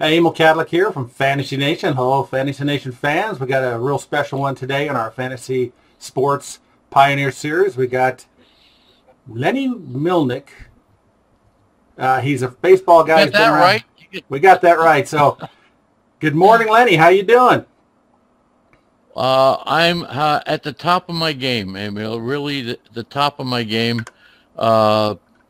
Emil Cadlick here from Fantasy Nation. Hello, Fantasy Nation fans. We got a real special one today on our Fantasy Sports Pioneer Series. We got Lenny Melnick. He's a baseball guy. Got that right? We got that right. So, good morning, Lenny. How you doing? I'm at the top of my game, Emil. Really, the top of my game.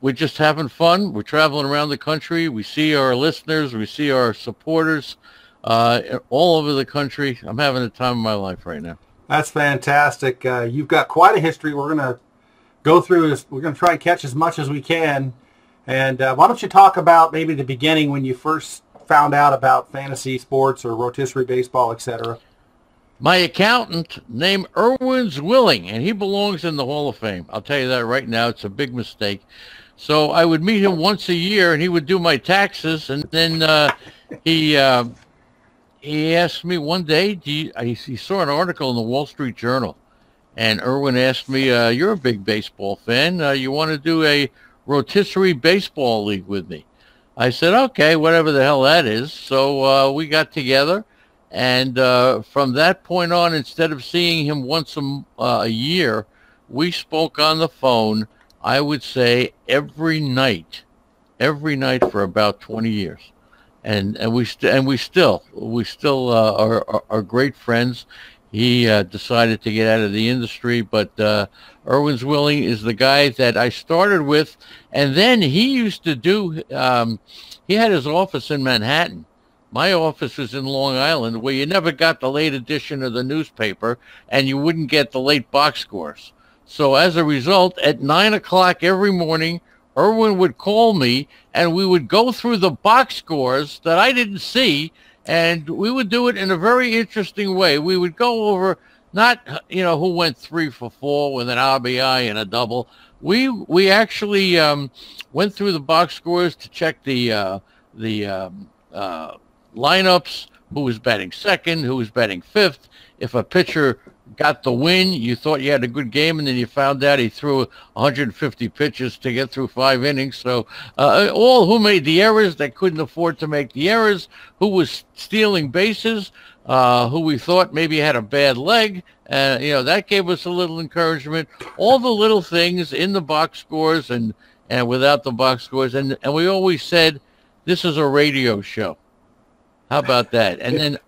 We're just having fun. We're traveling around the country. We see our listeners. We see our supporters all over the country. I'm having the time of my life right now. That's fantastic. You've got quite a history. We're going to go through this. We're going to try and catch as much as we can. And why don't you talk about maybe the beginning when you first found out about fantasy sports or rotisserie baseball, etc.? My accountant named Irwin Zwilling, and he belongs in the Hall of Fame. I'll tell you that right now. It's a big mistake. So I would meet him once a year, and he would do my taxes. And then he asked me one day, he saw an article in the Wall Street Journal, and Irwin asked me, you're a big baseball fan. You want to do a rotisserie baseball league with me? I said, okay, whatever the hell that is. So we got together. And from that point on, instead of seeing him once a year, we spoke on the phone, I would say every night for about 20 years. And we still are great friends. He decided to get out of the industry, but Irwin Zwilling is the guy that I started with. And then he used to do, he had his office in Manhattan. My office was in Long Island, where you never got the late edition of the newspaper, and you wouldn't get the late box scores. So as a result, at 9 o'clock every morning, Irwin would call me, and we would go through the box scores that I didn't see, and we would do it in a very interesting way. We would go over not, who went 3 for 4 with an RBI and a double. We actually went through the box scores to check the lineups, who was batting second, who was batting fifth. If a pitcher got the win, you thought you had a good game, and then you found out he threw 150 pitches to get through 5 innings. So all who made the errors that couldn't afford to make the errors, who was stealing bases, who we thought maybe had a bad leg, that gave us a little encouragement. All the little things in the box scores and without the box scores. And we always said, this is a radio show. How about that? And then,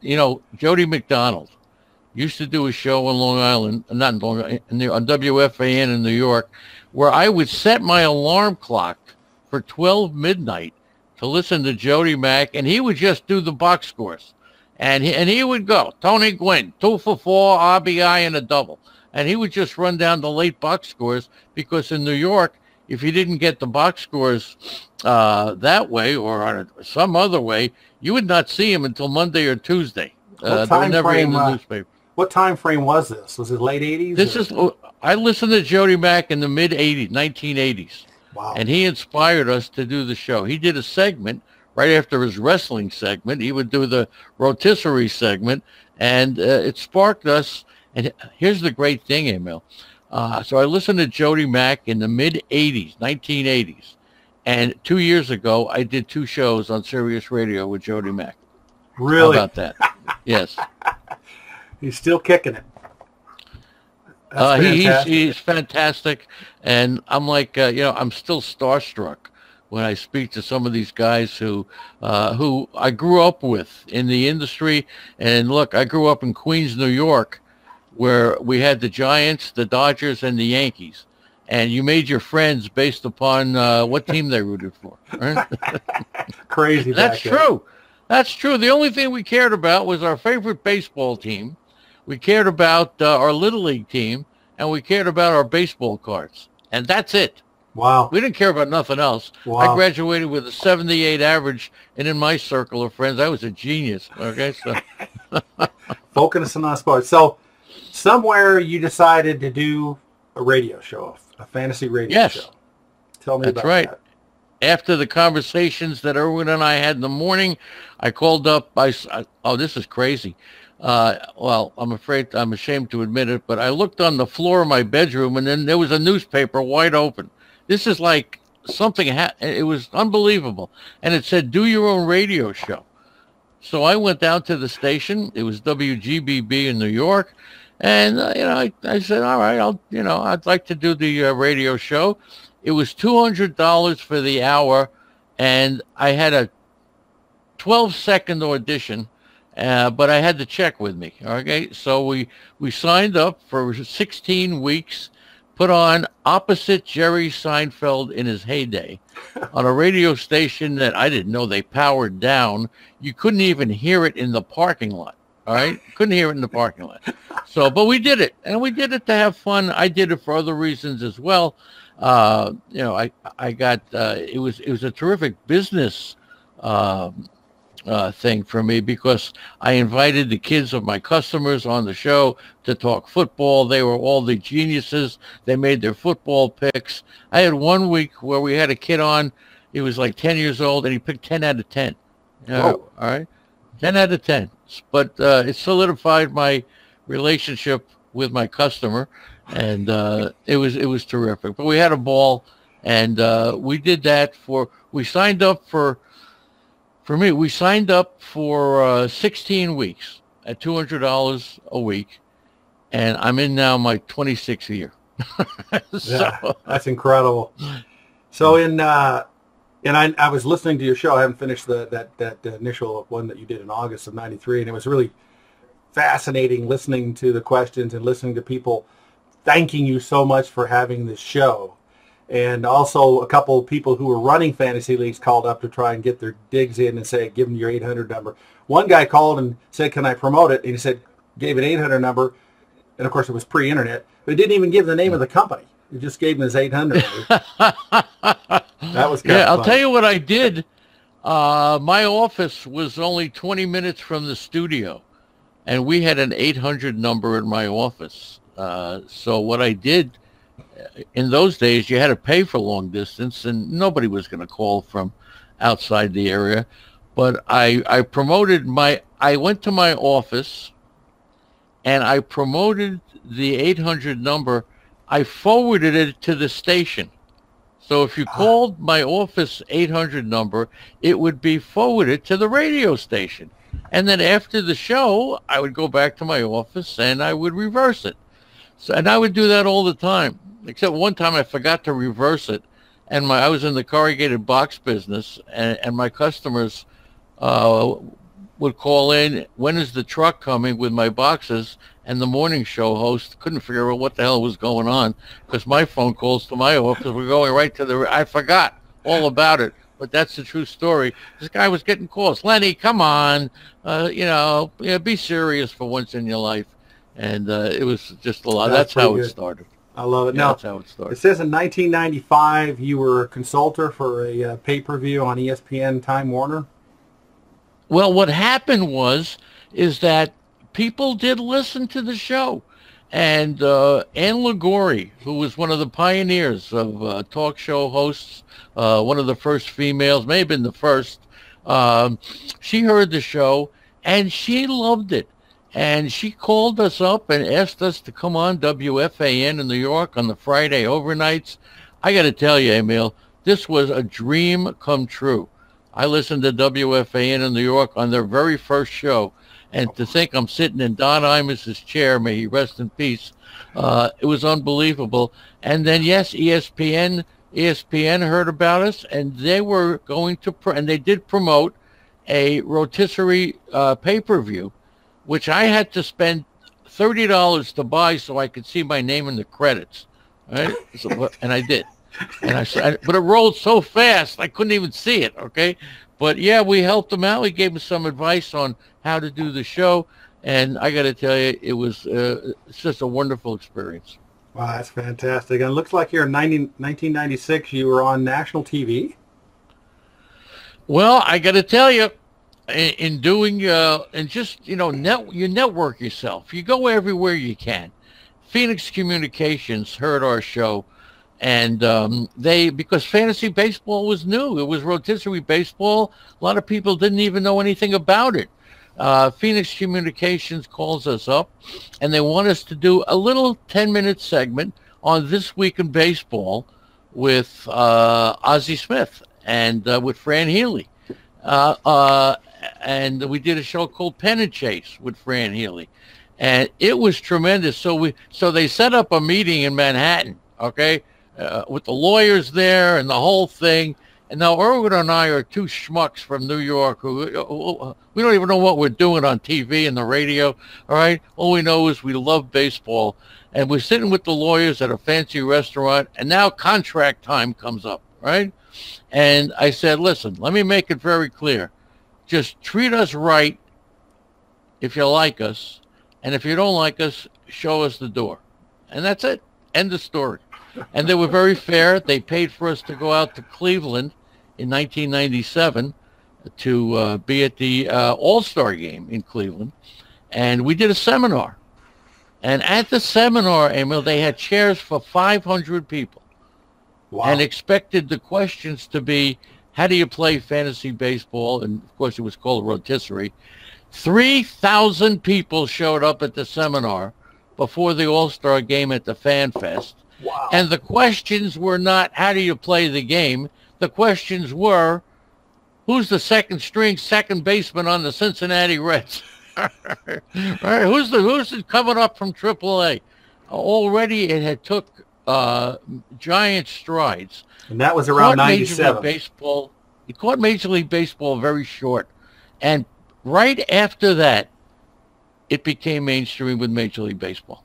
Jody McDonald used to do a show on Long Island, not in Long Island, on WFAN in New York, where I would set my alarm clock for 12 midnight to listen to Jody Mack, and he would just do the box scores. And he would go, Tony Gwynn, 2 for 4, RBI, and a double. And he would just run down the late box scores, because in New York, if you didn't get the box scores that way or on some other way, you would not see him until Monday or Tuesday. They were never in the newspaper. What time frame was this? Was it late 80s? I listened to Jody Mack in the mid-80s, 1980s. Wow. And he inspired us to do the show. He did a segment right after his wrestling segment. He would do the rotisserie segment, and it sparked us. And here's the great thing, Emil. So I listened to Jody Mack in the mid-80s, 1980s. And 2 years ago, I did 2 shows on Sirius Radio with Jody Mack. Really? How about that? Yes. He's still kicking it. He's fantastic. And I'm like, I'm still starstruck when I speak to some of these guys who I grew up with in the industry. And look, I grew up in Queens, New York, where we had the Giants, the Dodgers, and the Yankees. And you made your friends based upon what team they rooted for. Right? Crazy. That's true. That's true. The only thing we cared about was our favorite baseball team. We cared about our Little League team, and we cared about our baseball cards. And that's it. Wow. We didn't care about nothing else. Wow. I graduated with a 78 average, and in my circle of friends, I was a genius. Okay, so focusing on sports. So somewhere you decided to do a radio show, a fantasy radio show. Tell me about that. After the conversations that Irwin and I had in the morning, I called up. Oh, this is crazy. Well, I'm ashamed to admit it, but I looked on the floor of my bedroom, and then there was a newspaper wide open. This is like something, it was unbelievable. And it said, do your own radio show. So I went down to the station. It was WGBB in New York. And, I said, all right, I'd like to do the radio show. It was $200 for the hour, and I had a 12-second audition, but I had the check with me. Okay, so we signed up for 16 weeks, put on opposite Jerry Seinfeld in his heyday on a radio station that I didn't know they powered down. You couldn't even hear it in the parking lot. All right, couldn't hear it in the parking lot. So, but we did it, and we did it to have fun. I did it for other reasons as well. I got it was a terrific business thing for me, because I invited the kids of my customers on the show to talk football. They were all the geniuses. They made their football picks. I had 1 week where we had a kid on. He was like 10 years old, and he picked 10 out of 10. All right, 10 out of 10. But it solidified my relationship with my customer, and it was terrific. But we had a ball, and we did that we signed up for we signed up for 16 weeks at $200 a week, and I'm in now my 26th year. Yeah, that's incredible. So and I was listening to your show. I haven't finished that initial one that you did in August of '93, and it was really fascinating listening to the questions and listening to people thanking you so much for having this show. And also a couple of people who were running fantasy leagues called up to try and get their digs in and say, give them your 800 number. One guy called and said, can I promote it? And he said, gave an 800 number. And of course it was pre-internet, but he didn't even give the name of the company. He just gave him his 800 number. That was kind of I'll fun. tell you what I did. My office was only 20 minutes from the studio, and we had an 800 number in my office. So what I did, in those days, you had to pay for long distance, and nobody was going to call from outside the area. But I promoted I went to my office, and I promoted the 800 number. I forwarded it to the station. So if you called my office 800 number, it would be forwarded to the radio station. And then after the show, I would go back to my office and I would reverse it. So, and I would do that all the time. Except one time I forgot to reverse it, and I was in the corrugated box business, and my customers would call in, when is the truck coming with my boxes? And the morning show host couldn't figure out what the hell was going on, because my phone calls to my office were going right to I forgot all about it, but that's the true story. This guy was getting calls. Lenny, come on, be serious for once in your life. And it was just a lot. That's how it started. I love it. Yeah, Now, that's how it started. it says in 1995 you were a consultant for a pay-per-view on ESPN Time Warner. Well, what happened is that people did listen to the show. And Ann Liguori, who was one of the pioneers of talk show hosts, one of the first females, may have been the first, she heard the show, and she loved it. And she called us up and asked us to come on WFAN in New York on the Friday overnights. I got to tell you, Emil, this was a dream come true. I listened to WFAN in New York on their very first show, and to think I'm sitting in Don Imus's chair, may he rest in peace, it was unbelievable. And then, yes, ESPN heard about us, and they were going to, and they did promote a rotisserie pay-per-view, which I had to spend $30 to buy so I could see my name in the credits. Right? So, and I did. But it rolled so fast I couldn't even see it. Okay, but yeah, we helped them out. We gave them some advice on how to do the show, and I got to tell you, it was it's just a wonderful experience. Wow, that's fantastic. And it looks like here in 1996 you were on national TV. Well, I got to tell you, in doing and just you network yourself. You go everywhere you can. Phoenix Communications heard our show, and because fantasy baseball was new. It was rotisserie baseball. A lot of people didn't even know anything about it. Phoenix Communications calls us up, and they want us to do a little 10-minute segment on This Week in Baseball with Ozzie Smith and with Fran Healy. and we did a show called Pennant Chase with Fran Healy, and it was tremendous. So they set up a meeting in Manhattan, okay, with the lawyers there and the whole thing. And now Irwin and I are two schmucks from New York who we don't even know what we're doing on TV and the radio, all right? All we know is we love baseball. And we're sitting with the lawyers at a fancy restaurant, and now contract time comes up, right? And I said, listen, let me make it very clear. Just treat us right if you like us, and if you don't like us, show us the door. And that's it. End of story. And they were very fair. They paid for us to go out to Cleveland in 1997 to be at the All-Star game in Cleveland. And we did a seminar. And at the seminar, Emil, they had chairs for 500 people. Wow. And expected the questions to be, how do you play fantasy baseball? And, of course, it was called a rotisserie. 3,000 people showed up at the seminar before the All-Star game at the Fan Fest. Wow. And the questions were not, how do you play the game? The questions were, who's the second baseman on the Cincinnati Reds? Right? Who's coming up from AAA? Already it had took giant strides. And that was around 97. It caught Major League Baseball very short. And right after that, it became mainstream with Major League Baseball.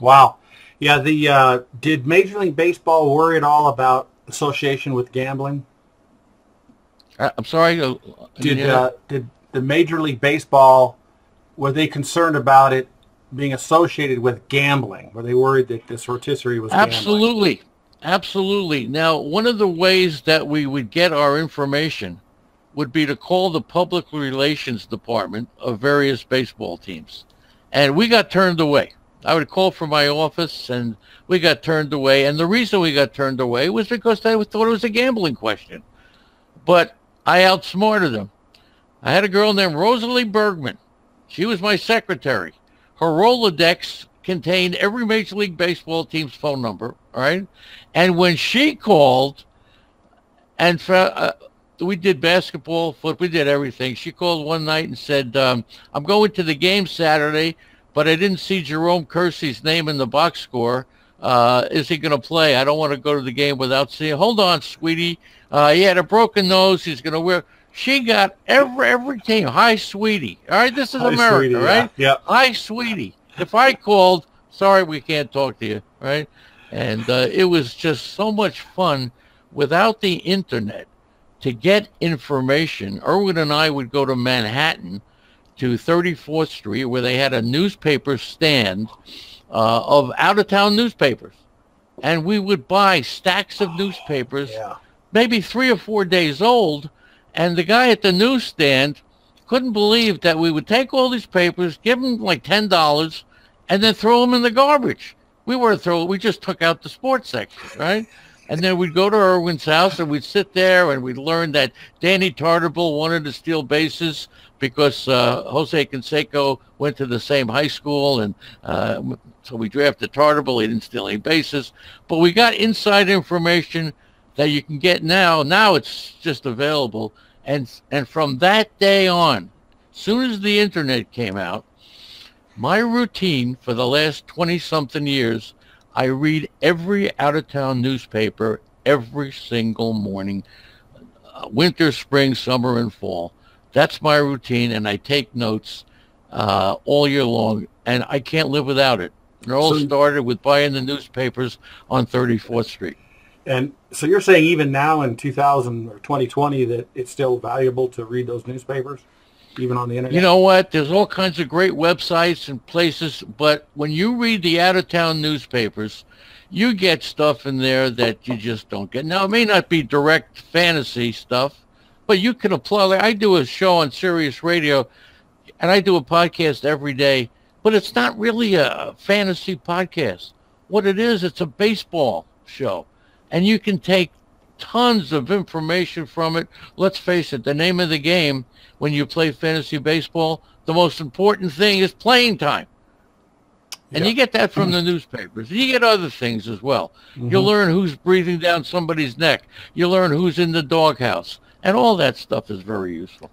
Wow. Yeah, did Major League Baseball worry at all about association with gambling? I'm sorry? Did the Major League Baseball, were they concerned about it being associated with gambling? Were they worried that this rotisserie was gambling? Absolutely. Absolutely. Now, one of the ways that we would get our information would be to call the public relations department of various baseball teams. And we got turned away. I would call from my office, and we got turned away. And the reason we got turned away was because they thought it was a gambling question. But I outsmarted them. I had a girl named Rosalie Bergman. She was my secretary. Her Rolodex contained every Major League Baseball team's phone number, all right? And when she called, and we did basketball, football, we did everything. She called one night and said, I'm going to the game Saturday, but I didn't see Jerome Kersey's name in the box score. Is he going to play? I don't want to go to the game without seeing. Hold on, sweetie. He had a broken nose. He's going to wear. She got every team. Hi, sweetie. All right, this is Hi, America, sweetie, right? Yeah. Hi, sweetie. If I called, sorry, we can't talk to you, right? And it was just so much fun without the internet to get information. Irwin and I would go to Manhattan to 34th Street, where they had a newspaper stand of out-of-town newspapers. And we would buy stacks of newspapers, maybe 3 or 4 days old, and the guy at the newsstand couldn't believe that we would take all these papers, give them like $10, and then throw them in the garbage. We just took out the sports section, right? And then we'd go to Irwin's house, and we'd sit there, and we'd learn that Danny Tartabull wanted to steal bases because Jose Canseco went to the same high school, and so we drafted Tartabull. He didn't steal any bases. But we got inside information that you can get now. Now it's just available. And from that day on, as soon as the internet came out, my routine for the last 20-something years, I read every out-of-town newspaper every single morning, winter, spring, summer, and fall. That's my routine, and I take notes all year long, and I can't live without it. It all started with buying the newspapers on 34th Street. And so you're saying even now in 2000 or 2020 that it's still valuable to read those newspapers, even on the internet? You know what? There's all kinds of great websites and places, but when you read the out-of-town newspapers, you get stuff in there that you just don't get. Now, it may not be direct fantasy stuff, but you can apply. Like I do a show on Sirius Radio, and I do a podcast every day, but it's not really a fantasy podcast. What it is, it's a baseball show, and you can take tons of information from it. Let's face it, the name of the game when you play fantasy baseball, the most important thing is playing time. And you get that from the newspapers. You get other things as well. You learn who's breathing down somebody's neck. You learn who's in the doghouse. And all that stuff is very useful.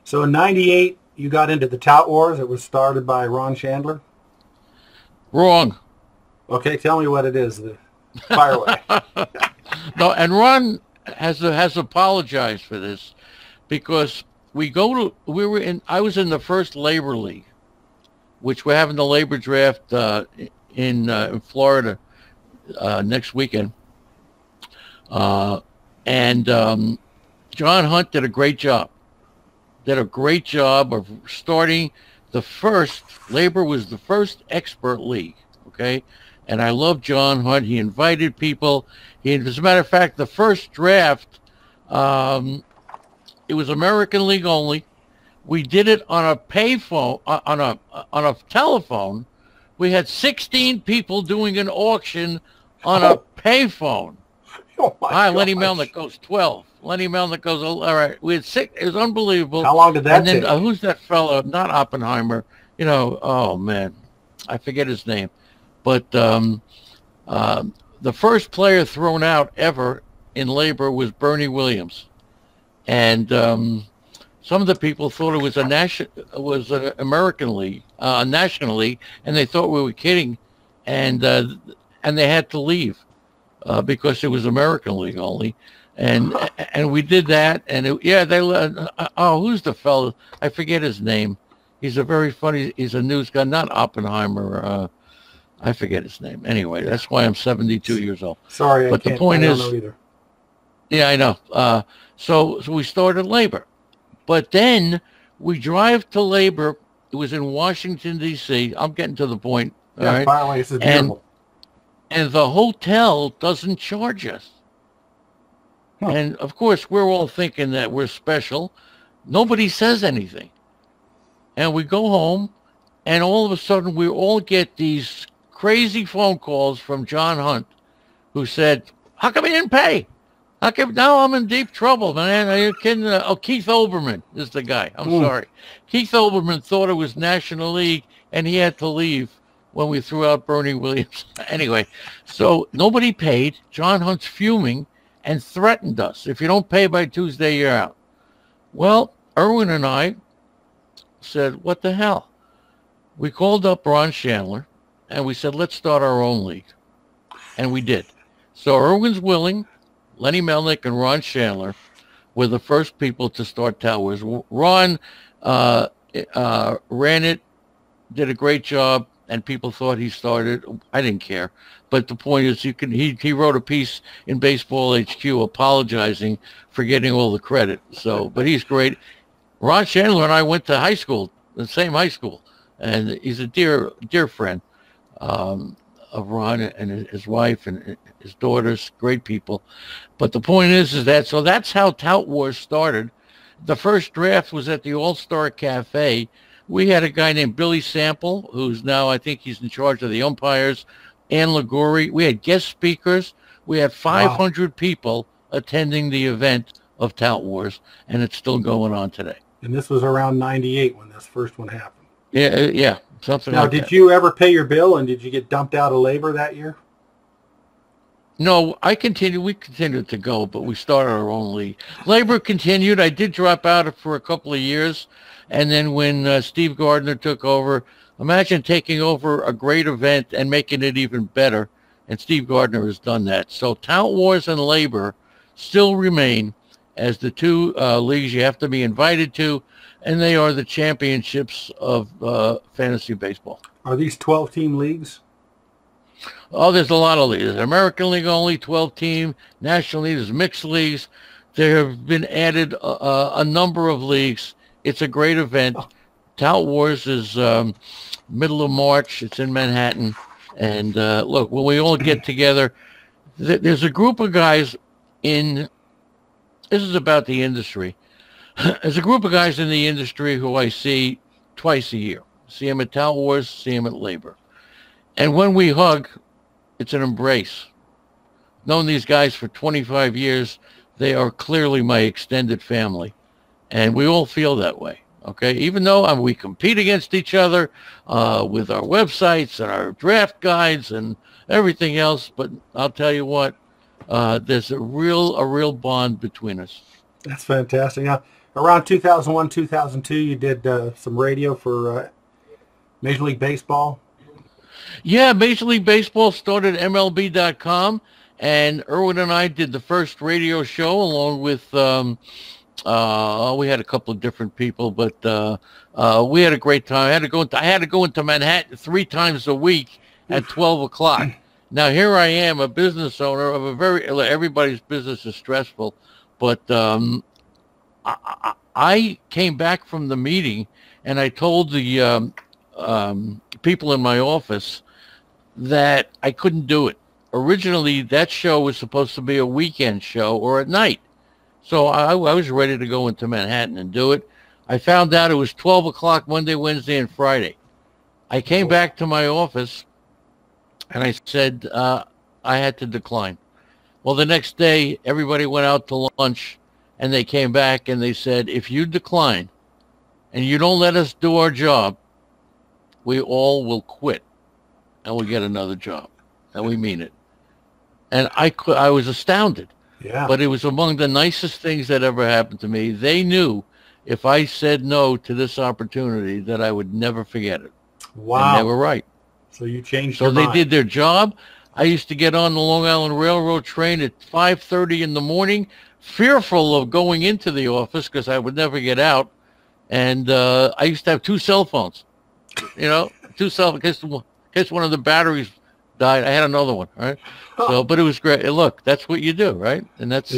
So in '98, you got into the Tout Wars. It was started by Ron Chandler. Wrong. Okay, tell me what it is. Fire away. No, and Ron has apologized for this because I was in the first labor league, which we're having the labor draft in Florida next weekend. And John Hunt did a great job. Of starting the first, labor was the first expert league, okay? And I love John Hunt. He invited people. As a matter of fact, the first draft, it was American League only. We did it on a payphone, on a telephone. We had 16 people doing an auction on a payphone. Oh my Hi, gosh. Lenny Melnick goes 12. Lenny Melnick goes, all right. We had 6. It was unbelievable. How long did that take? take? Who's that fellow? Not Oppenheimer. Oh, man. I forget his name. But the first player thrown out ever in labor was Bernie Williams. And some of the people thought it was an American League, a National League, and they thought we were kidding. And they had to leave. Because it was American League only, and we did that, and who's the fellow? I forget his name. He's a very funny. He's a news guy, not Oppenheimer. I forget his name. Anyway, that's why I'm 72 years old. Sorry, but the point is, either. Yeah, I know. So we started labor, but then we drive to labor. It was in Washington D.C. I'm getting to the point. Yeah, all right? finally, this is beautiful. And the hotel doesn't charge us. Huh. And, of course, we're all thinking that we're special. Nobody says anything. And we go home, and all of a sudden we all get these crazy phone calls from John Hunt, who said, how come you didn't pay? How come now I'm in deep trouble, man? Are you kidding? Keith Olbermann is the guy. I'm sorry. Keith Olbermann thought it was National League, and he had to leave when we threw out Bernie Williams. Anyway, so nobody paid. John Hunt's fuming and threatened us. If you don't pay by Tuesday, you're out. Well, Erwin and I said, what the hell? We called up Ron Chandler, and we said, let's start our own league. And we did. So Erwin's Willing, Lenny Melnick, and Ron Chandler were the first people to start Towers. Ron ran it, did a great job, and people thought he started. I didn't care. But the point is, he wrote a piece in Baseball HQ apologizing for getting all the credit. So, but he's great. Ron Chandler and I went to high school, the same high school, and he's a dear friend of Ron and his wife and his daughters, great people. But the point is that, so that's how Tout Wars started. The first draft was at the All-Star Cafe. We had a guy named Billy Sample, who's now, I think he's in charge of the umpires, Ann Liguri. We had guest speakers. We had 500 people attending the event of Tout Wars, and it's still going on today. And this was around '98 when this first one happened. Yeah, something now, like that. Now, did you ever pay your bill, and did you get dumped out of labor that year? No, we continued to go, but we started our own league. Labor continued. I did drop out for a couple of years. And then when Steve Gardner took over, imagine taking over a great event and making it even better. And Steve Gardner has done that. So Tout Wars and Labor still remain as the two leagues you have to be invited to, and they are the championships of fantasy baseball. Are these 12-team leagues? Oh, there's a lot of leagues. There's American League only, 12-team, National League, there's mixed leagues. There have been added a number of leagues. It's a great event. Tout Wars is middle of March. It's in Manhattan. And look, when we all get together, there's a group of guys this is about the industry. There's a group of guys in the industry who I see twice a year. See them at Tout Wars, see them at Labor. And when we hug, it's an embrace. Known these guys for 25 years. They are clearly my extended family. And we all feel that way, okay? Even though we compete against each other with our websites and our draft guides and everything else, but I'll tell you what, there's a real bond between us. That's fantastic. Now, around 2001, 2002, you did some radio for Major League Baseball. Yeah, Major League Baseball started MLB.com, and Irwin and I did the first radio show along with, we had a couple of different people, but we had a great time. I had to go into Manhattan 3 times a week at 12 o'clock. Now, here I am, a business owner of everybody's business is stressful, but I came back from the meeting, and I told the people in my office that I couldn't do it. Originally, that show was supposed to be a weekend show or at night. So I was ready to go into Manhattan and do it. I found out it was 12 o'clock Monday, Wednesday, and Friday. I came back to my office, and I said I had to decline. Well, the next day, everybody went out to lunch, and they came back, and they said, if you decline and you don't let us do our job, we all will quit, and we'll get another job. And we mean it. And I was astounded. Yeah. But it was among the nicest things that ever happened to me. They knew if I said no to this opportunity that I would never forget it. Wow. And they were right. So you changed So your they mind. did their job. I used to get on the Long Island Railroad train at 5:30 in the morning, fearful of going into the office because I would never get out. And I used to have 2 cell phones, 2 cell phones. In case one of the batteries died, I had another one, right? So, but it was great. Look, that's what you do, right? And that's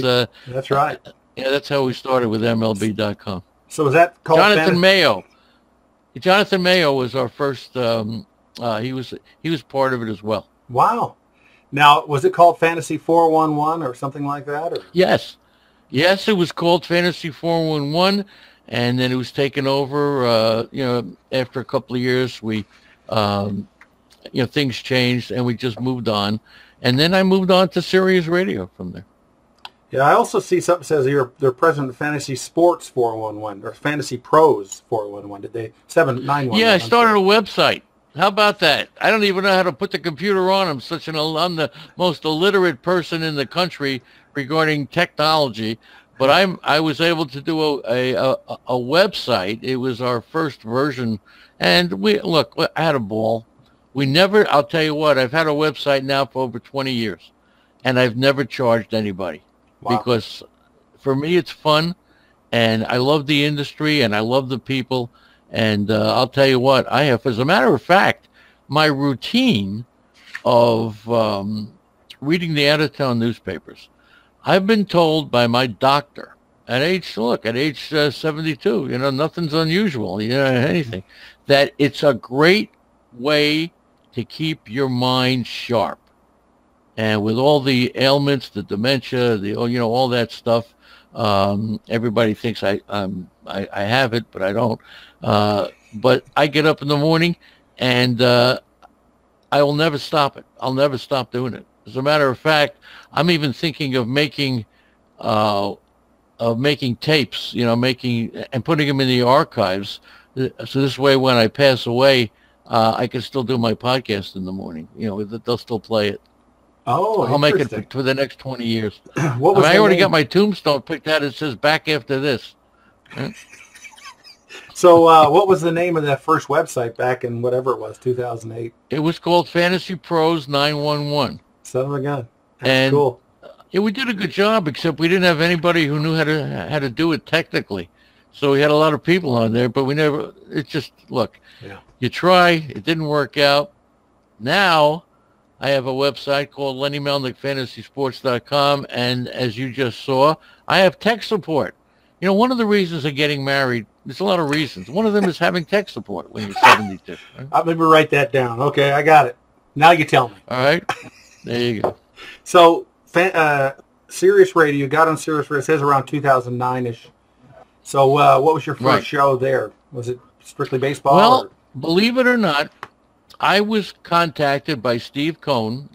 right. Yeah, that's how we started with MLB.com. So was that called Jonathan Mayo? Jonathan Mayo was our first. He was part of it as well. Wow. Now, was it called Fantasy 411 or something like that? Or? Yes, it was called Fantasy 411, and then it was taken over. After a couple of years, we. Things changed, and we just moved on. And then I moved on to Sirius Radio from there. Yeah, I also see something that says they're president of Fantasy Sports 411 or Fantasy Pros 411. Did they 791? Yeah, I started a website. How about that? I don't even know how to put the computer on. I'm the most illiterate person in the country regarding technology. But I was able to do a website. It was our first version, and I had a ball. I'll tell you what, I've had a website now for over 20 years, and I've never charged anybody. Wow. Because for me, it's fun, and I love the industry, and I love the people, and I'll tell you what, as a matter of fact, my routine of reading the out-of-town newspapers, I've been told by my doctor at age 72, nothing's unusual, anything, that it's a great way to keep your mind sharp. And with all the ailments, the dementia, all that stuff, everybody thinks I have it, but I don't. But I get up in the morning, and I will never stop it. I'll never stop doing it. As a matter of fact, I'm even thinking of making tapes, and putting them in the archives. So this way, when I pass away, I can still do my podcast in the morning. They'll still play it. Oh, I'll make it for the next 20 years. I already got my tombstone picked out. It says "back after this." So what was the name of that first website back in whatever it was, 2008? It was called Fantasy Pros 911. Son of a gun. That's cool. Yeah, we did a good job, except we didn't have anybody who knew how to do it technically. So we had a lot of people on there, but you try, it didn't work out. Now I have a website called Lenny Melnick FantasySports.com, and as you just saw, I have tech support. One of the reasons of getting married, there's a lot of reasons. One of them is having tech support when you're 72. Right? Let me write that down. Okay, I got it. Now you tell me. All right. There you go. So Sirius Radio, got on Sirius Radio, it says around 2009-ish. So what was your first show there? Was it strictly baseball? Well, believe it or not, I was contacted by Steve Cohn,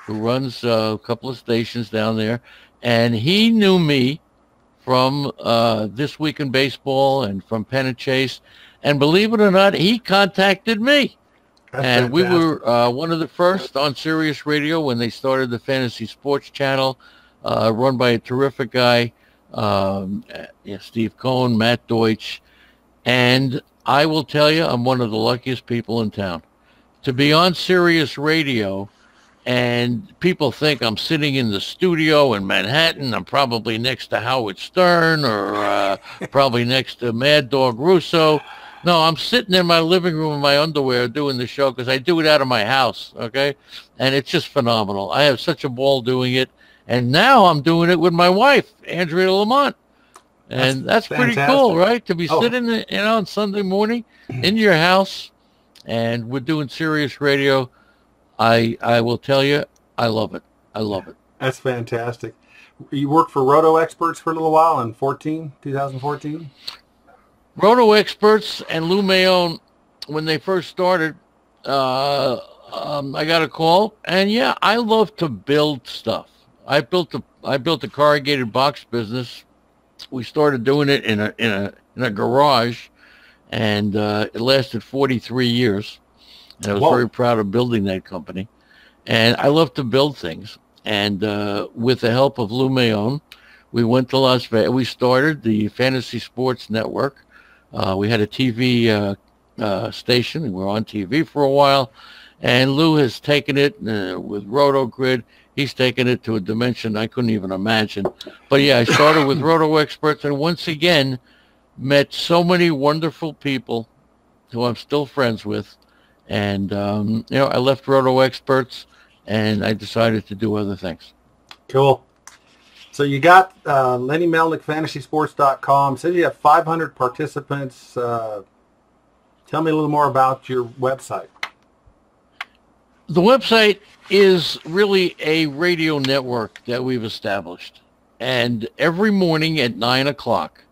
who runs a couple of stations down there, and he knew me from This Week in Baseball and from Pennant Chase, and believe it or not, he contacted me. That's and fantastic. We were one of the first on Sirius Radio when they started the Fantasy Sports Channel, run by a terrific guy. yeah, Steve Cohen, Matt Deutsch, and I will tell you, I'm one of the luckiest people in town to be on Sirius Radio. And people think I'm sitting in the studio in Manhattan. I'm probably next to Howard Stern or probably next to Mad Dog Russo. No, I'm sitting in my living room in my underwear doing the show because I do it out of my house, okay? And it's just phenomenal. I have such a ball doing it. And now I'm doing it with my wife, Andrea Lamont. And that's pretty cool, right? To be sitting, on Sunday morning in your house, and we're doing Sirius Radio. I will tell you, I love it. I love it. That's fantastic. You worked for Roto Experts for a little while in 2014? Roto Experts and Lou Mayon, when they first started, I got a call, and yeah, I love to build stuff. I built a corrugated box business. We started doing it in a garage, and it lasted 43 years. And I was very proud of building that company. And I love to build things. And with the help of Lou Mayon, we went to Las Vegas. We started the Fantasy Sports Network. We had a TV station. We were on TV for a while. And Lou has taken it with Roto Grid. He's taken it to a dimension I couldn't even imagine. But, yeah, I started with Roto Experts. And once again, met so many wonderful people who I'm still friends with. And, I left Roto Experts, and I decided to do other things. Cool. So you got Lenny Melnick, FantasySports.com. Says you have 500 participants. Tell me a little more about your website. The website is really a radio network that we've established. And every morning at 9 o'clock,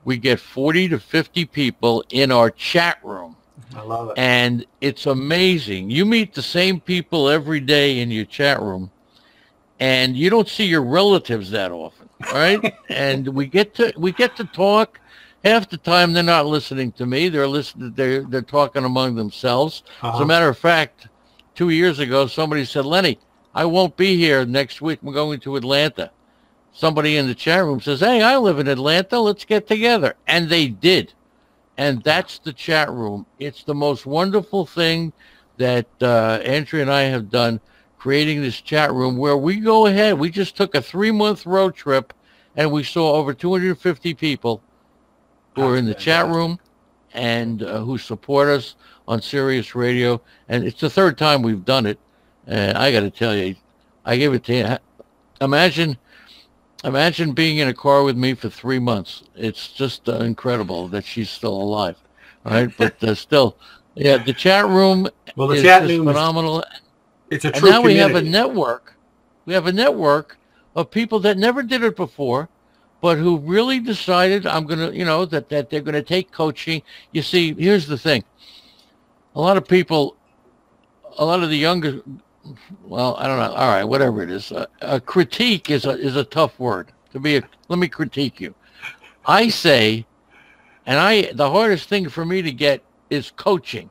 we get 40 to 50 people in our chat room. I love it. And it's amazing. You meet the same people every day in your chat room, and you don't see your relatives that often, right? And we get to talk. Half the time they're not listening to me. They're talking among themselves. As a matter of fact, 2 years ago, somebody said, Lenny, I won't be here next week. We're going to Atlanta. Somebody in the chat room says, hey, I live in Atlanta. Let's get together. And they did. And that's the chat room. It's the most wonderful thing that Andrea and I have done, creating this chat room where we go ahead. We just took a 3-month road trip, and we saw over 250 people who are in the chat room and who support us on Sirius Radio. And it's the third time we've done it. And I got to tell you, I give it to you. Imagine being in a car with me for 3 months. It's just incredible that she's still alive, right? But still, yeah, the chat room is just phenomenal. It's a true community. And now we have a network. We have a network of people that never did it before, but who really decided I'm going to, that they're going to take coaching. You see, here's the thing. A lot of people, a lot of the younger, well, I don't know. All right, whatever it is. A critique is a tough word. Let me critique you. I say, and the hardest thing for me to get is coaching.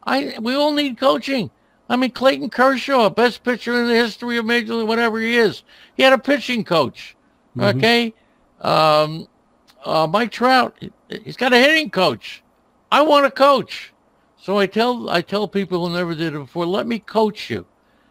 We all need coaching. I mean, Clayton Kershaw, best pitcher in the history of Major League, whatever he is. He had a pitching coach. Okay? Mike Trout, he's got a hitting coach. I want a coach. So I tell people who never did it before, let me coach you.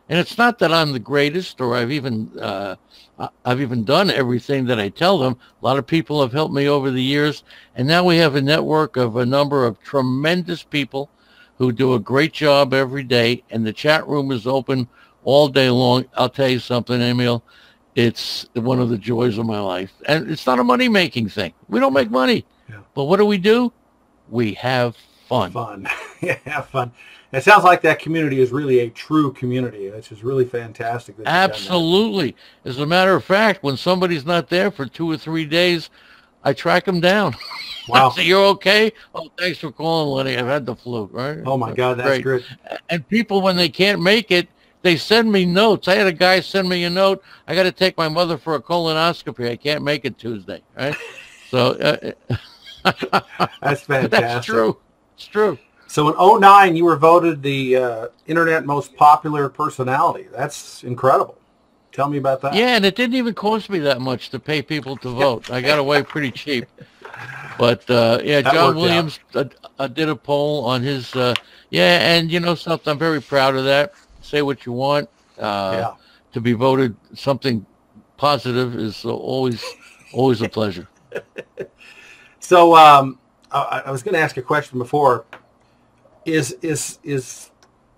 And it's not that I'm the greatest or I've even done everything that I tell them. A lot of people have helped me over the years. And now we have a network of a number of tremendous people who do a great job every day. And the chat room is open all day long. I'll tell you something, Emil. It's one of the joys of my life. And it's not a money-making thing. We don't make money. Yeah. But what do? We have fun. Yeah, have fun. It sounds like that community is really a true community, which is really fantastic. Absolutely. As a matter of fact, when somebody's not there for 2 or 3 days, I track them down. Wow. I say, you're okay? Oh, thanks for calling, Lenny. I've had the flu, right? Oh, my God, that's great. And people, when they can't make it, they send me notes. I had a guy send me a note. I got to take my mother for a colonoscopy. I can't make it Tuesday, right? So that's fantastic. That's true. It's true. So in 2009, you were voted the Internet most popular personality. That's incredible. Tell me about that. Yeah, and it didn't even cost me that much to pay people to vote. I got away pretty cheap. But, yeah, John Williams did a poll on his, yeah, and you know something, I'm very proud of that. Say what you want. To be voted something positive is always a pleasure. So I was going to ask a question before. Is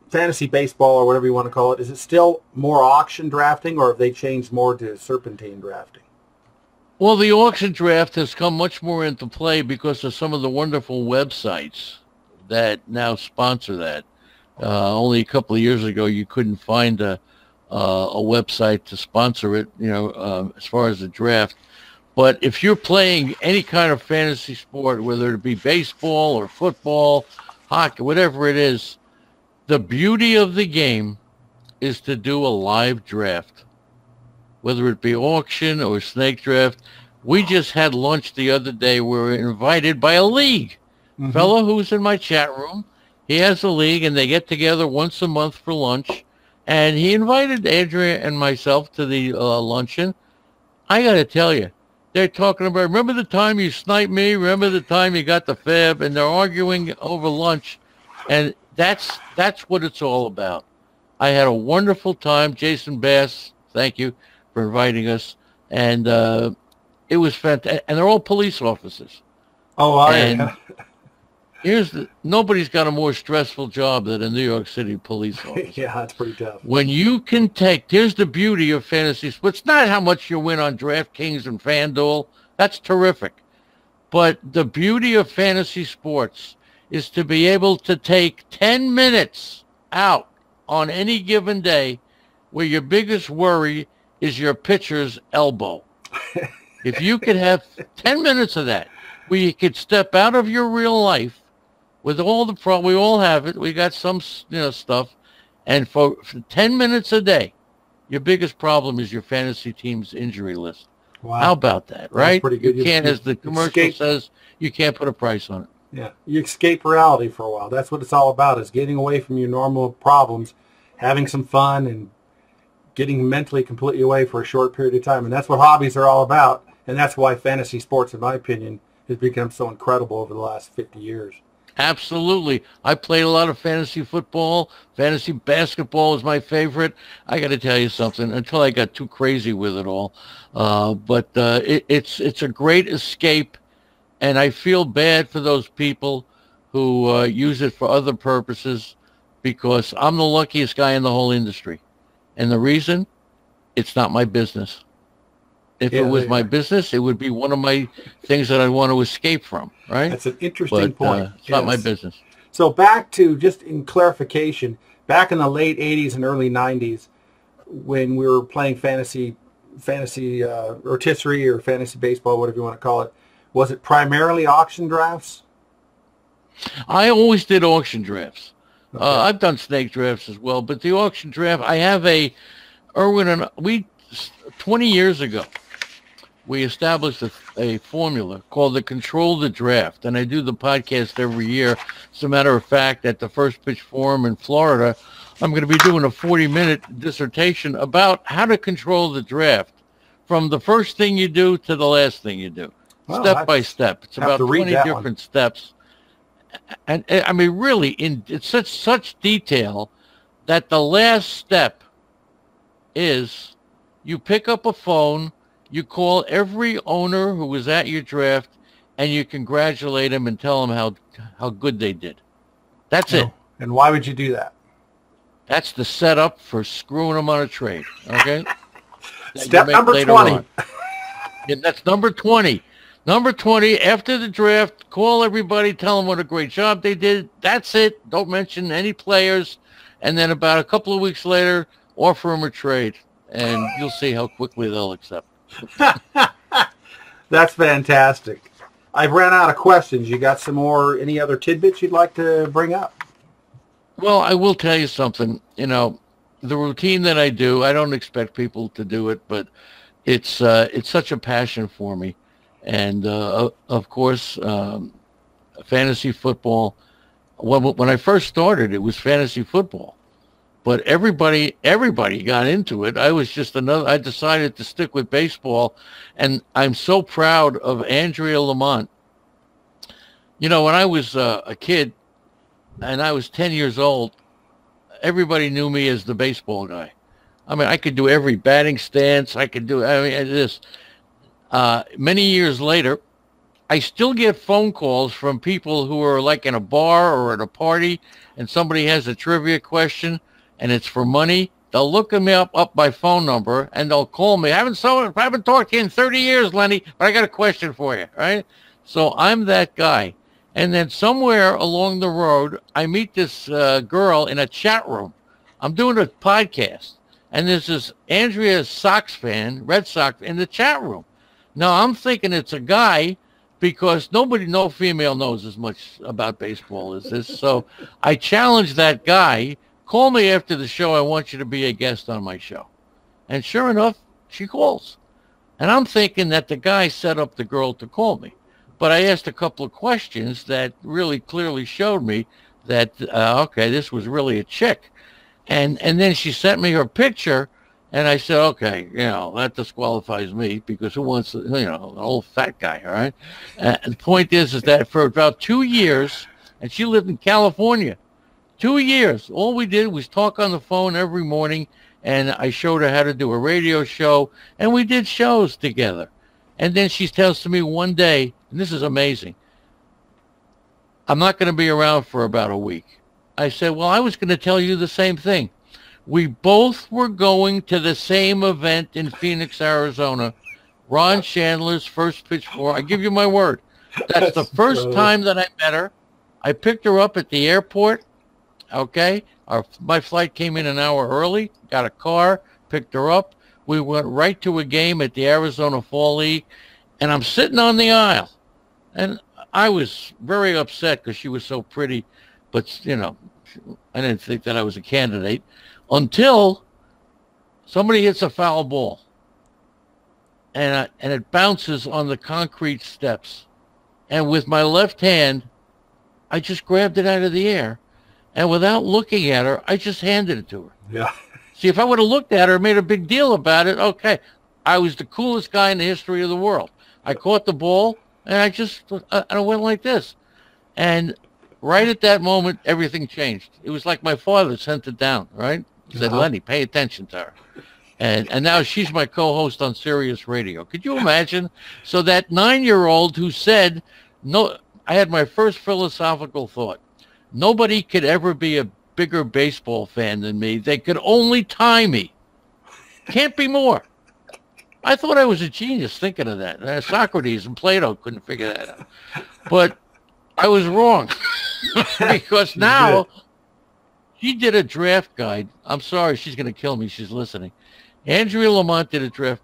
fantasy baseball, or whatever you want to call it, is it still more auction drafting, or have they changed more to serpentine drafting? Well, the auction draft has come much more into play because of some of the wonderful websites that now sponsor that. Only a couple of years ago, you couldn't find a website to sponsor it, you know, as far as the draft. But if you're playing any kind of fantasy sport, whether it be baseball or football, hockey, whatever it is, the beauty of the game is to do a live draft, whether it be auction or snake draft. We just had lunch the other day. We were invited by a league fellow who's in my chat room. He has a league, and they get together once a month for lunch. And he invited Adria and myself to the luncheon. I got to tell you, they're talking about, remember the time you sniped me? Remember the time you got the fab? And they're arguing over lunch. And that's what it's all about. I had a wonderful time. Jason Bass, thank you for inviting us. And it was fantastic. And they're all police officers. Oh, nobody's got a more stressful job than a New York City police officer. Yeah, that's pretty tough. When you can here's the beauty of fantasy sports. It's not how much you win on DraftKings and FanDuel. That's terrific. But the beauty of fantasy sports is to be able to take 10 minutes out on any given day where your biggest worry is your pitcher's elbow. If you could have 10 minutes of that, where you could step out of your real life with all the we all have it. We got some, you know, stuff. And for 10 minutes a day, your biggest problem is your fantasy team's injury list. Wow. How about that, right? That's pretty good. You can't, as the commercial says, you can't put a price on it. Yeah, you escape reality for a while. That's what it's all about, is getting away from your normal problems, having some fun, and getting mentally completely away for a short period of time. And that's what hobbies are all about. And that's why fantasy sports, in my opinion, has become so incredible over the last 50 years. Absolutely. I played a lot of fantasy football. Fantasy basketball is my favorite. I got to tell you something, until I got too crazy with it all. But it's a great escape, and I feel bad for those people who use it for other purposes, because I'm the luckiest guy in the whole industry. And the reason? It's not my business. If it was my business, it would be one of my things that I want to escape from, right? That's an interesting point. It's not my business. So back to, just in clarification, back in the late 80s and early 90s, when we were playing fantasy rotisserie or fantasy baseball, whatever you want to call it, was it primarily auction drafts? I always did auction drafts. Okay. I've done snake drafts as well, but the auction draft, I have Irwin and 20 years ago, we established a formula called the Control the Draft, and I do the podcast every year. As a matter of fact, at the First Pitch Forum in Florida, I'm going to be doing a 40-minute dissertation about how to control the draft, from the first thing you do to the last thing you do, step by step. It's about 20 different steps. And I mean, really, it's such detail that the last step is you pick up a phone, you call every owner who was at your draft, and you congratulate them and tell them how good they did. That's it. And why would you do that? That's the setup for screwing them on a trade, okay? Step number 20. Yeah, that's number 20. Number 20, after the draft, call everybody, tell them what a great job they did. That's it. Don't mention any players. And then about a couple of weeks later, offer them a trade, and you'll see how quickly they'll accept. That's fantastic. I've ran out of questions. You got some more, any other tidbits you'd like to bring up? Well, I will tell you something. You know, the routine that I do, I don't expect people to do it, but it's such a passion for me. And, of course, fantasy football, when I first started, it was fantasy football. but everybody got into it. I was just I decided to stick with baseball, and I'm so proud of Andrea Lamont. You know, when I was a kid and I was 10 years old, everybody knew me as the baseball guy. I mean, I could do every batting stance. I mean, this. Many years later, I still get phone calls from people who are like in a bar or at a party, and somebody has a trivia question, and it's for money. They'll look me up my phone number, and they'll call me. I haven't talked to you in 30 years, Lenny, but I got a question for you, right? So I'm that guy. And then somewhere along the road, I meet this girl in a chat room. I'm doing a podcast, and there's this Andrea Sox fan, Red Sox, in the chat room. Now, I'm thinking it's a guy because no female knows as much about baseball as this. So I challenged that guy, call me after the show. I want you to be a guest on my show. And sure enough, she calls. And I'm thinking that the guy set up the girl to call me. But I asked a couple of questions that really clearly showed me that, okay, this was really a chick. And then she sent me her picture, and I said, okay, you know, that disqualifies me because who wants, you know, an old fat guy, all right? And the point is that for about 2 years, and she lived in California, 2 years, all we did was talk on the phone every morning, and I showed her how to do a radio show, and we did shows together. And then she tells to me one day, and this is amazing, I'm not going to be around for about a week. I said, well, I was going to tell you the same thing. We both were going to the same event in Phoenix, Arizona, Ron Chandler's first pitch for. I give you my word. That's the first time that I met her. I picked her up at the airport, okay? My flight came in an hour early, got a car, picked her up. We went right to a game at the Arizona Fall League, and I'm sitting on the aisle. And I was very upset because she was so pretty, but, you know, I didn't think that I was a candidate until somebody hits a foul ball, and it bounces on the concrete steps. And with my left hand, I just grabbed it out of the air, and without looking at her, I just handed it to her. Yeah. See, if I would have looked at her and made a big deal about it, okay, I was the coolest guy in the history of the world. I caught the ball, and I went like this. And right at that moment, everything changed. It was like my father sent it down, right? He said, Lenny, pay attention to her. And now she's my co-host on Sirius Radio. Could you imagine? So that 9-year-old who said, no, I had my first philosophical thought. Nobody could ever be a bigger baseball fan than me. They could only tie me. Can't be more. I thought I was a genius thinking of that. Socrates and Plato couldn't figure that out. But I was wrong. Because now she did a draft guide. I'm sorry, she's going to kill me. She's listening. Andrea Lamont did a draft.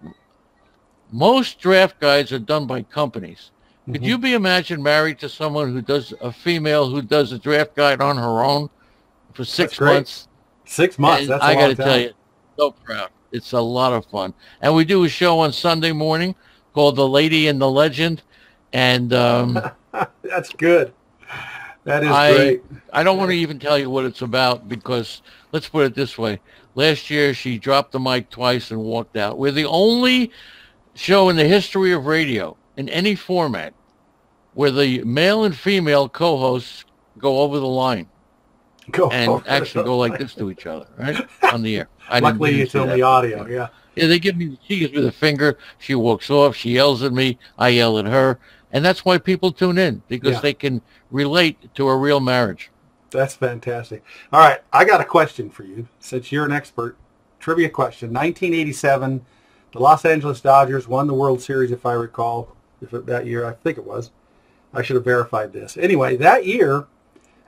Most draft guides are done by companies. Could you be imagined married to someone who does, a female who does a draft guide on her own for 6 months? 6 months, that's a long time. I got to tell you, so proud. It's a lot of fun. And we do a show on Sunday morning called The Lady and the Legend. And that's good. That is great. I don't want to even tell you what it's about because, let's put it this way. Last year, she dropped the mic twice and walked out. We're the only show in the history of radio in any format where the male and female co-hosts go over the line and actually go like this to each other, right, on the air. Luckily, it's only audio, yeah. Yeah, she gives me the finger. She walks off. She yells at me. I yell at her. And that's why people tune in, because they can relate to a real marriage. That's fantastic. All right, I got a question for you, since you're an expert. Trivia question. 1987, the Los Angeles Dodgers won the World Series, if I recall, that year. I think it was. I should have verified this. Anyway, that year,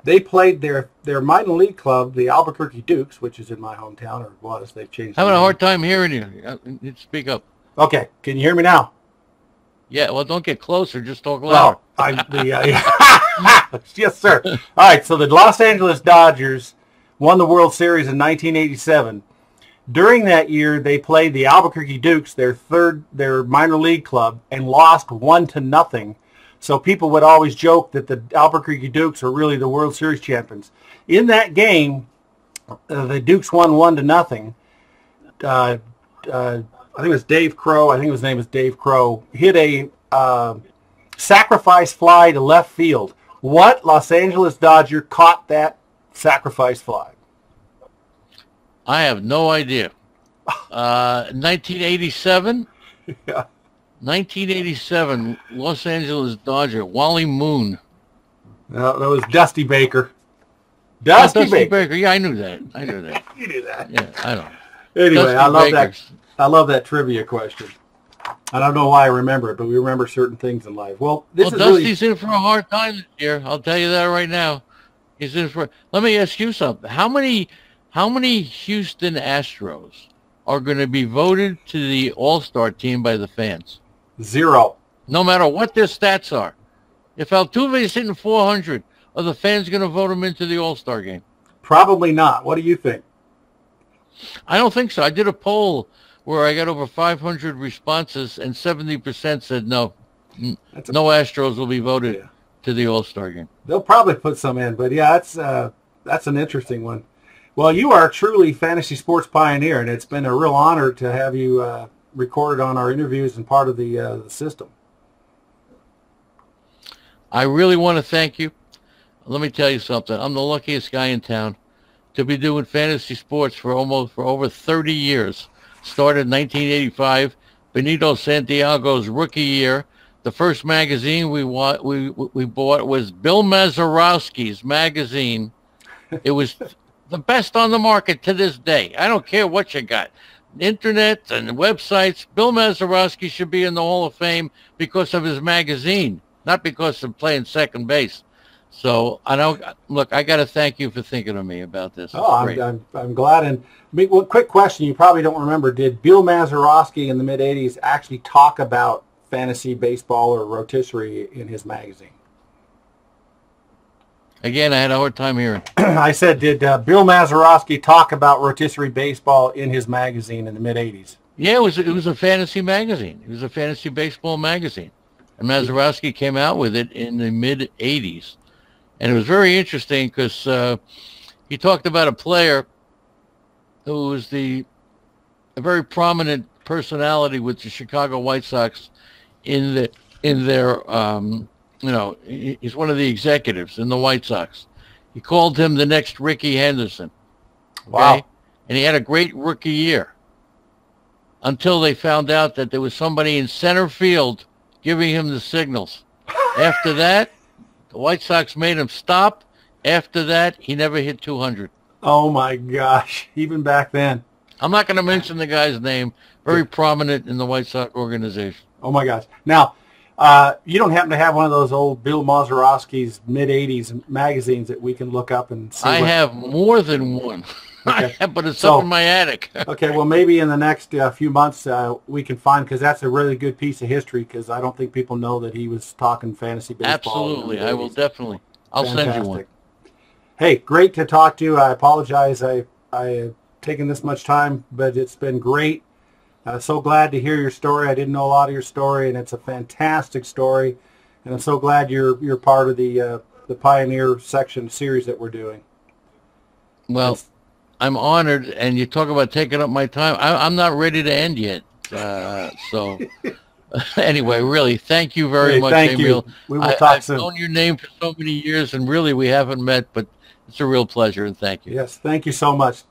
they played their minor league club, the Albuquerque Dukes, which is in my hometown, or was. They've changed. I'm having a hard time hearing you. Speak up. Okay, can you hear me now? Yeah, well, don't get closer. Just talk louder. Yes, sir. All right, so the Los Angeles Dodgers won the World Series in 1987. During that year, they played the Albuquerque Dukes, their minor league club, and lost 1-0. So people would always joke that the Albuquerque Dukes are really the World Series champions. In that game, the Dukes won 1-0. I think it was Dave Crow. I think his name was Dave Crow. Hit a sacrifice fly to left field. What Los Angeles Dodger caught that sacrifice fly? I have no idea. 1987? Yeah. 1987, Los Angeles Dodger, Wally Moon. No, that was Dusty Baker. Dusty Baker. Yeah, I knew that. You knew that. Yeah, I don't. Anyway, Dusty I love Baker's. that. I love that trivia question. I don't know why I remember it, but we remember certain things in life. Well, Dusty's in for a hard time this year. I'll tell you that right now. He's in for. Let me ask you something. How many Houston Astros are going to be voted to the All-Star team by the fans? 0. No matter what their stats are. If Altuve is hitting 400, are the fans going to vote him into the All-Star game? Probably not. What do you think? I don't think so. I did a poll where I got over 500 responses, and 70% said no. No Astros will be voted to the All-Star game. They'll probably put some in, but yeah, that's an interesting one. Well, you are truly fantasy sports pioneer, and it's been a real honor to have you recorded on our interviews and part of the system. I really want to thank you. Let me tell you something. I'm the luckiest guy in town to be doing fantasy sports for over 30 years. Started in 1985, Benito Santiago's rookie year. The first magazine we bought was Bill Mazeroski's magazine. It was the best on the market to this day. I don't care what you got. Internet and websites. Bill Mazeroski should be in the Hall of Fame because of his magazine, not because of playing second base. So I got to thank you for thinking of me about this. Oh, I'm glad. And well, quick question: you probably don't remember. Did Bill Mazeroski in the mid '80s actually talk about fantasy baseball or rotisserie in his magazine? Again, I had a hard time hearing. I said, did Bill Mazeroski talk about rotisserie baseball in his magazine in the mid '80s? Yeah, it was a fantasy magazine. It was a fantasy baseball magazine, and Mazeroski came out with it in the mid '80s. And it was very interesting because he talked about a player who was a very prominent personality with the Chicago White Sox in their he's one of the executives in the White Sox. He called him the next Ricky Henderson. Okay? Wow. And he had a great rookie year until they found out that there was somebody in center field giving him the signals. After that, the White Sox made him stop. After that, he never hit 200. Oh, my gosh. Even back then. I'm not going to mention the guy's name. Very prominent in the White Sox organization. Oh, my gosh. Now, you don't happen to have one of those old Bill Mazeroski's mid-'80s magazines that we can look up and see? I have more than one. Okay. But it's up in my attic. Okay, well, maybe in the next few months we can find, because that's a really good piece of history, because I don't think people know that he was talking fantasy baseball. Absolutely. I will definitely. I'll send you one. Hey, great to talk to you. I apologize I have taken this much time, but it's been great. So glad to hear your story. I didn't know a lot of your story, and it's a fantastic story. And I'm so glad you're part of the Pioneer section series that we're doing. Well, I'm honored, and you talk about taking up my time. I'm not ready to end yet. So anyway, really, thank you very much, thank Emil. you. We will talk soon. I've known your name for so many years, and really we haven't met, but it's a real pleasure, and thank you. Yes, thank you so much.